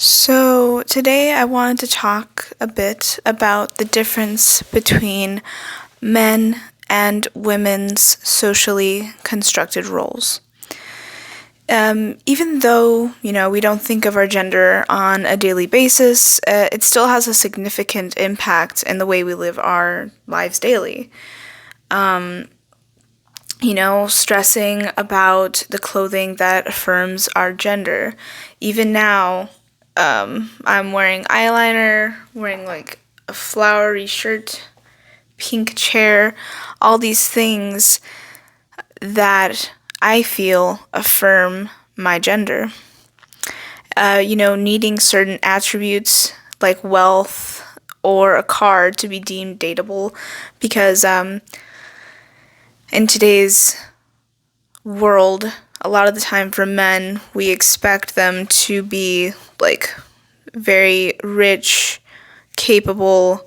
So, today I wanted to talk a bit about the difference between men and women's socially constructed roles. Even though, we don't think of our gender on a daily basis, it still has a significant impact in the way we live our lives daily. Stressing about the clothing that affirms our gender. Even now, I'm wearing eyeliner, wearing like a flowery shirt, pink chair, all these things that I feel affirm my gender. Needing certain attributes like wealth or a car to be deemed dateable because in today's world, a lot of the time for men, we expect them to be like very rich, capable,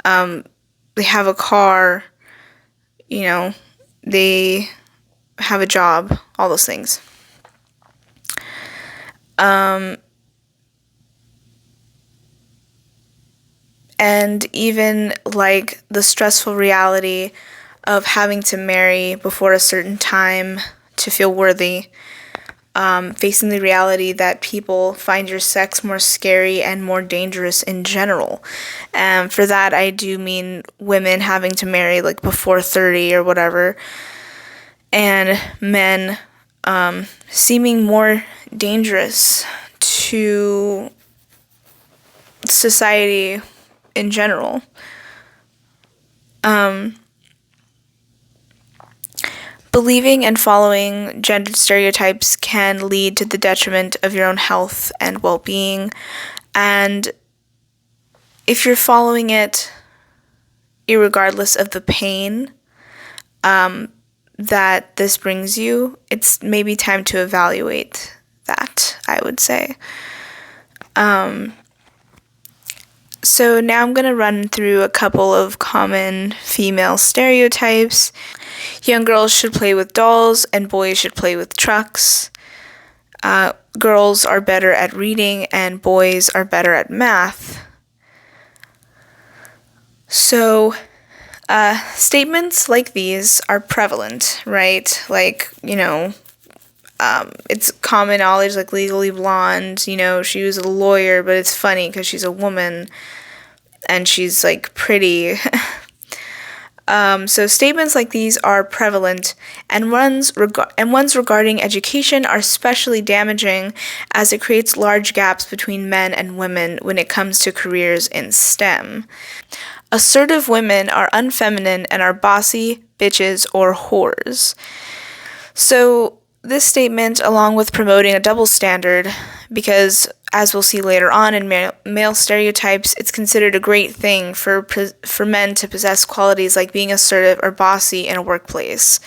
they have a car, they have a job, all those things. And even like the stressful reality of having to marry before a certain time to feel worthy, facing the reality that people find your sex more scary and more dangerous in general. For that, I do mean women having to marry like before 30 or whatever, and men seeming more dangerous to society in general. Believing and following gendered stereotypes can lead to the detriment of your own health and well-being. And if you're following it, irregardless of the pain that this brings you, it's maybe time to evaluate that, I would say. So now I'm going to run through a couple of common female stereotypes. Young girls should play with dolls and boys should play with trucks. Girls are better at reading and boys are better at math. So, statements like these are prevalent, right? Like, it's common knowledge, like Legally Blonde, she was a lawyer, but it's funny because she's a woman and she's like pretty. So statements like these are prevalent, and ones regarding education are especially damaging as it creates large gaps between men and women when it comes to careers in STEM. Assertive women are unfeminine and are bossy, bitches, or whores. So this statement, along with promoting a double standard, because as we'll see later on in male stereotypes, it's considered a great thing for men to possess qualities like being assertive or bossy in a workplace.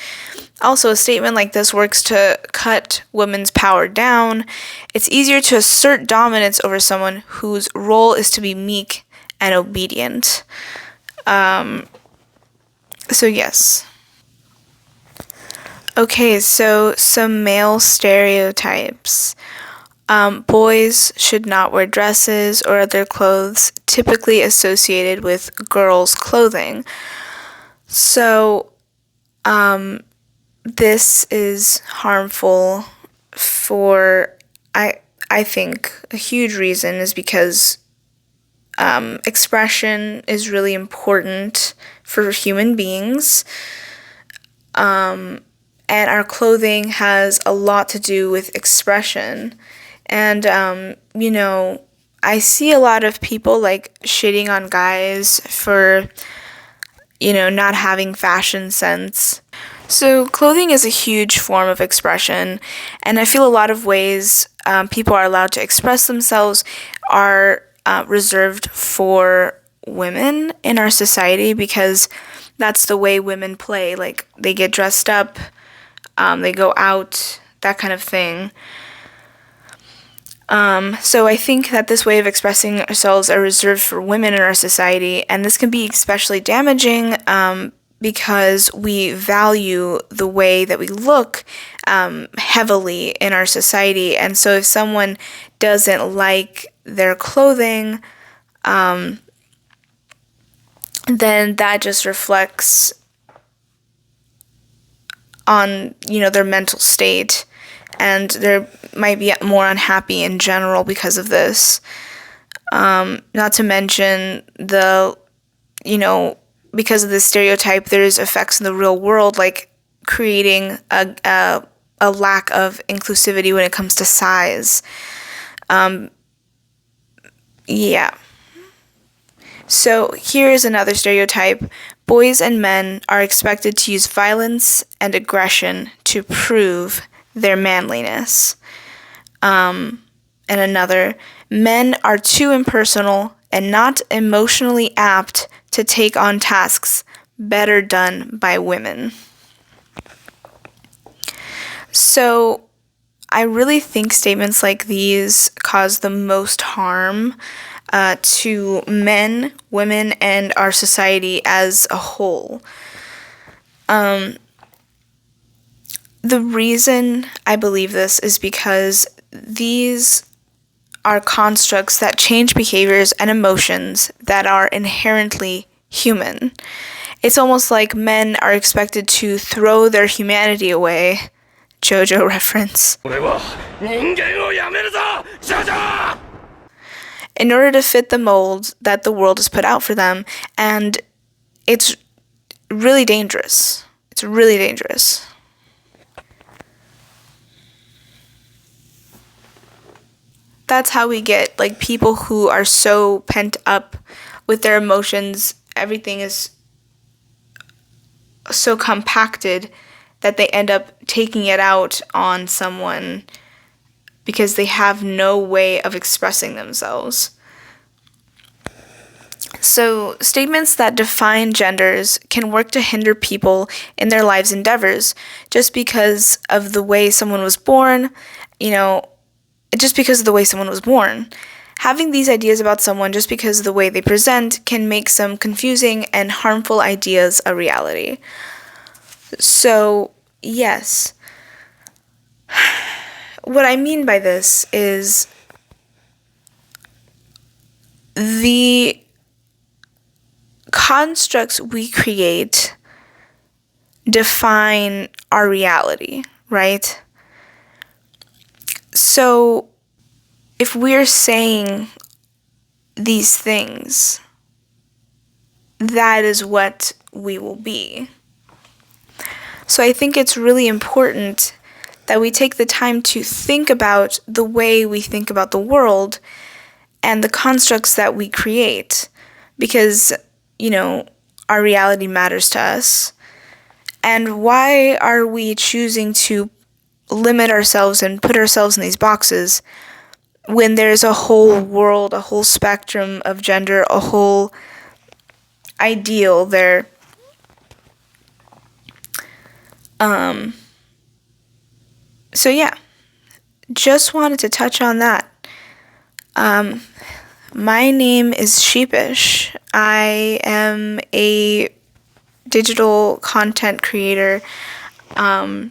Also, a statement like this works to cut women's power down. It's easier to assert dominance over someone whose role is to be meek and obedient. So yes. Okay, so some male stereotypes. Boys should not wear dresses or other clothes typically associated with girls' clothing. So, this is harmful for, I think, a huge reason is because expression is really important for human beings. And our clothing has a lot to do with expression. And, I see a lot of people like shitting on guys for, not having fashion sense. So clothing is a huge form of expression, and I feel a lot of ways people are allowed to express themselves are reserved for women in our society because that's the way women play. Like, they get dressed up, they go out, that kind of thing. So I think that this way of expressing ourselves are reserved for women in our society, and this can be especially damaging because we value the way that we look heavily in our society. And so if someone doesn't like their clothing, then that just reflects on, their mental state, and they might be more unhappy in general because of this. Not to mention because of this stereotype, there's effects in the real world, like creating a lack of inclusivity when it comes to size. So here's another stereotype. Boys and men are expected to use violence and aggression to prove their manliness. And another, men are too impersonal and not emotionally apt to take on tasks better done by women. So I really think statements like these cause the most harm to men, women, and our society as a whole. The reason I believe this is because these are constructs that change behaviors and emotions that are inherently human. It's almost like men are expected to throw their humanity away. JoJo reference. In order to fit the mold that the world has put out for them, and it's really dangerous. It's really dangerous. That's how we get, like, people who are so pent up with their emotions, everything is so compacted that they end up taking it out on someone because they have no way of expressing themselves. So, statements that define genders can work to hinder people in their lives' endeavors just because of the way someone was born, just because of the way someone was born. Having these ideas about someone just because of the way they present can make some confusing and harmful ideas a reality. So, yes. What I mean by this is the constructs we create define our reality, right? So if we're saying these things, that is what we will be. So I think it's really important that we take the time to think about the way we think about the world and the constructs that we create, because, our reality matters to us. And why are we choosing to limit ourselves and put ourselves in these boxes when there's a whole world, a whole spectrum of gender, a whole ideal there? So yeah, just wanted to touch on that. My name is Sheepish. I am a digital content creator. My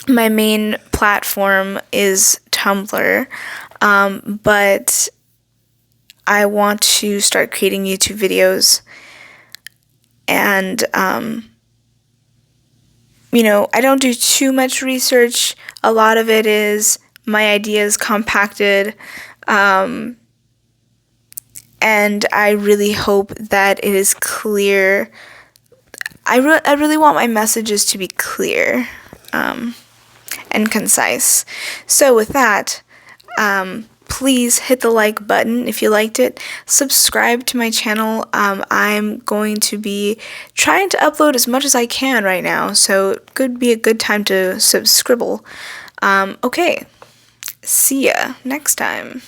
main platform is Tumblr, but I want to start creating YouTube videos, and I don't do too much research. A lot of it is my ideas compacted, and I really hope that it is clear. I really want my messages to be clear and concise. So with that, please hit the like button if you liked it. Subscribe to my channel. I'm going to be trying to upload as much as I can right now, so it could be a good time to subscribe. Okay, see ya next time.